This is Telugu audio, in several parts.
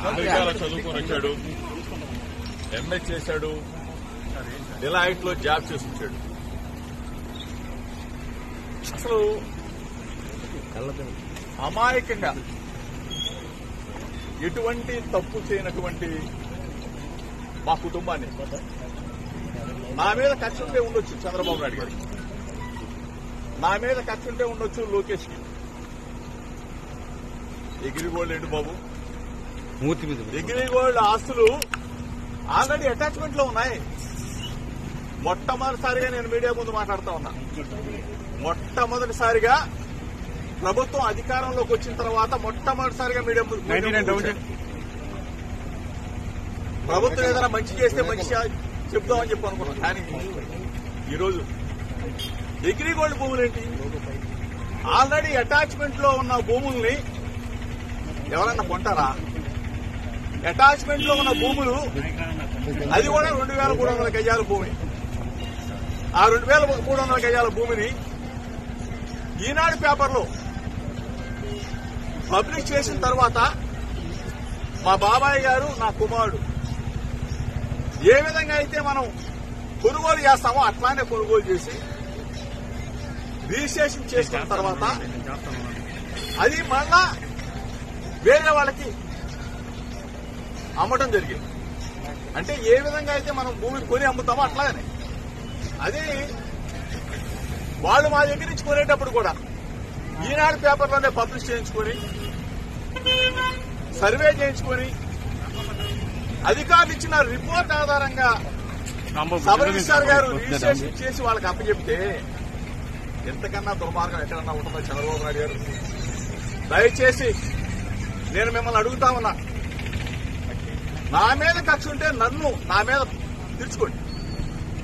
అమెరికాలో చదువుకొని వచ్చాడు, ఎంఏ చేశాడు, డిలాయిట్ లో జాబ్ చేసి వచ్చాడు. అసలు అమాయకంగా ఎటువంటి తప్పు చేయనటువంటి మా కుటుంబాన్ని నా మీద కక్ష ఉంటే ఉండొచ్చు చంద్రబాబు నాయుడు గారు, నా మీద కక్ష ఉంటే ఉండొచ్చు లోకేష్ కి. ఎగిరిగోల్డ్ ఏంటి బాబు, ఎగిరిగోల్డ్ ఆస్తులు ఆల్రెడీ అటాచ్మెంట్ లో ఉన్నాయి. మొట్టమొదటిసారిగా నేను మీడియా ముందు మాట్లాడుతా ఉన్నా. మొట్టమొదటిసారిగా ప్రభుత్వం అధికారంలోకి వచ్చిన తర్వాత మొట్టమొదటిసారిగా మీడియా ముందు ప్రభుత్వం ఏదైనా మంచి చేస్తే మంచి చెప్దామని చెప్పి అనుకున్నాం. కానీ ఈరోజు అగ్రిగోల్డ్ భూములేంటి, ఆల్రెడీ అటాచ్మెంట్ లో ఉన్న భూముల్ని ఎవరన్నా కొంటారా? అటాచ్మెంట్ లో ఉన్న భూములు, అది కూడా 2300 గజాల భూమి. ఆ 2300 గజాల భూమిని ఈనాడు పేపర్లో పబ్లిష్ చేసిన తర్వాత మా బాబాయ్ గారు, నా కుమారుడు ఏ విధంగా అయితే మనం కొనుగోలు చేస్తామో అట్లానే కొనుగోలు చేసి రిజిస్ట్రేషన్ చేసుకున్న తర్వాత అది మళ్ళా వేరే వాళ్ళకి అమ్మటం జరిగింది. అంటే ఏ విధంగా అయితే మనం భూమి కొని అమ్ముతామో అట్లానే అది వాళ్ళు మా దగ్గర నుంచి కొనేటప్పుడు కూడా ఈనాడు పేపర్లోనే పబ్లిష్ చేయించుకొని, సర్వే చేయించుకొని, అధికారులు ఇచ్చిన రిపోర్ట్ ఆధారంగా సబ్ రిజిస్ట్రార్ గారు రిజిస్ట్రేషన్ చేసి వాళ్ళకి అప్పచెప్తే ఎంతకన్నా దుర్మార్గం ఎక్కడన్నా ఉంటుందో చంద్రబాబు నాయుడు గారు. దయచేసి నేను మిమ్మల్ని అడుగుతా ఉన్నా, నా మీద కక్ష ఉంటే నా మీద తీర్చుకోండి.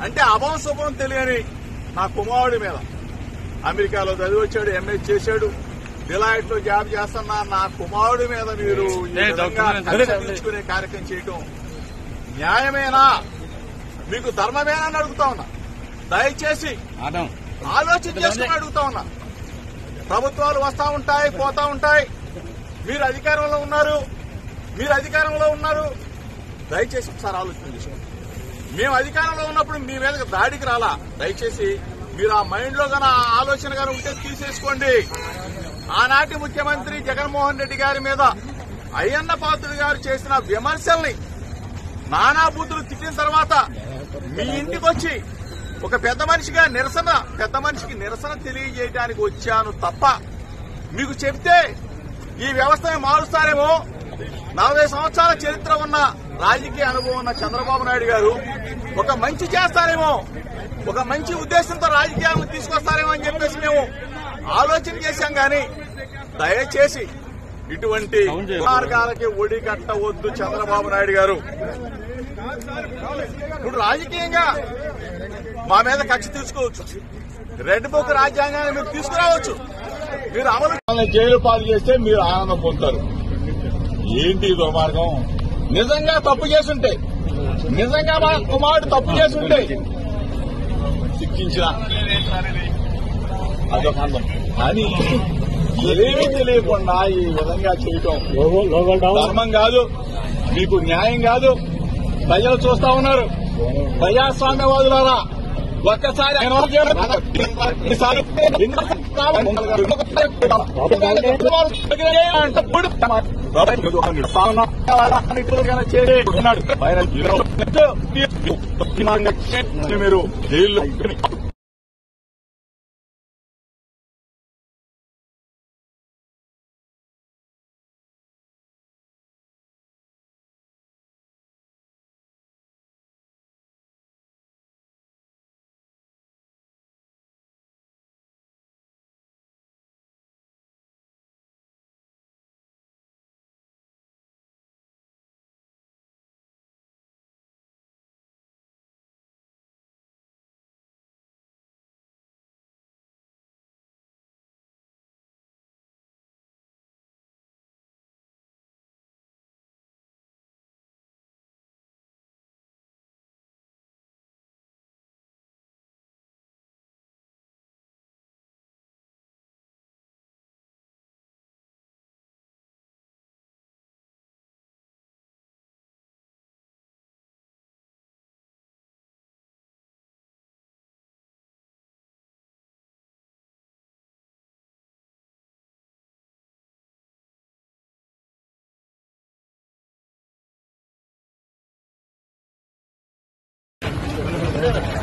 అంటే అభం శుభం తెలియని నా కుమారుడి మీద, అమెరికాలో చదివి వచ్చాడు, ఎంఏ చేశాడు, డిలాయిట్ లో జాబ్ చేస్తున్నా నా కుమారుడి మీద మీరు తీర్చుకునే కార్యక్రమం చేయటం న్యాయమేనా, మీకు ధర్మమేనా అని అడుగుతా ఉన్నా. దయచేసి ఆలోచన చేసుకుని అడుగుతా ఉన్నా. ప్రభుత్వాలు వస్తా ఉంటాయి, పోతా ఉంటాయి. మీరు అధికారంలో ఉన్నారు, దయచేసి ఒకసారి ఆలోచన చేసుకోండి. మేము అధికారంలో ఉన్నప్పుడు మీ మీద దాడికి రాలా. దయచేసి మీరు ఆ మైండ్ లో గాన ఆలోచన గారు ఉంటే తీసేసుకోండి. ఆనాటి ముఖ్యమంత్రి జగన్మోహన్ రెడ్డి గారి మీద అయ్యన్న పాత్రుడు గారు చేసిన విమర్శల్ని, నానా బూతులు తిట్టిన తర్వాత మీ ఇంటికి వచ్చి ఒక పెద్ద మనిషికి నిరసన తెలియజేయడానికి వచ్చాను తప్ప మీకు చెప్తే ఈ వ్యవస్థని మారుస్తారేమో, 40 సంవత్సరాల చరిత్ర ఉన్న రాజకీయ అనుభవం ఉన్న చంద్రబాబు నాయుడు గారు ఒక మంచి చేస్తారేమో, ఒక మంచి ఉద్దేశంతో రాజకీయాలను తీసుకొస్తారేమో అని చెప్పేసి మేము ఆలోచన చేశాం. కానీ దయచేసి ఇటువంటి మార్గాలకి ఒడి కట్టవద్దు చంద్రబాబు నాయుడు గారు. ఇప్పుడు రాజకీయంగా మా మీద కక్ష తీసుకోవచ్చు, రెడ్ బుక్ రాజ్యాంగాన్ని మీరు తీసుకురావచ్చు, మీరు అమలు జైలు పాలు చేస్తే మీరు ఆనందం పొందుతారు. ఏంటి దుర్మార్గం? నిజంగా తప్పు చేసుంటే, నిజంగా మా కుమారుడు తప్పు చేసుంటే శిక్షించిన అదొక అందం. కానీ ఏమీ తెలియకుండా ఈ విధంగా చేయటం ధర్మం కాదు, మీకు న్యాయం కాదు. ప్రజలు చూస్తా ఉన్నారు. ప్రజాస్వామ్యవాదులారా, ఒక్కసారి మీరు జైల్లో ఉండేది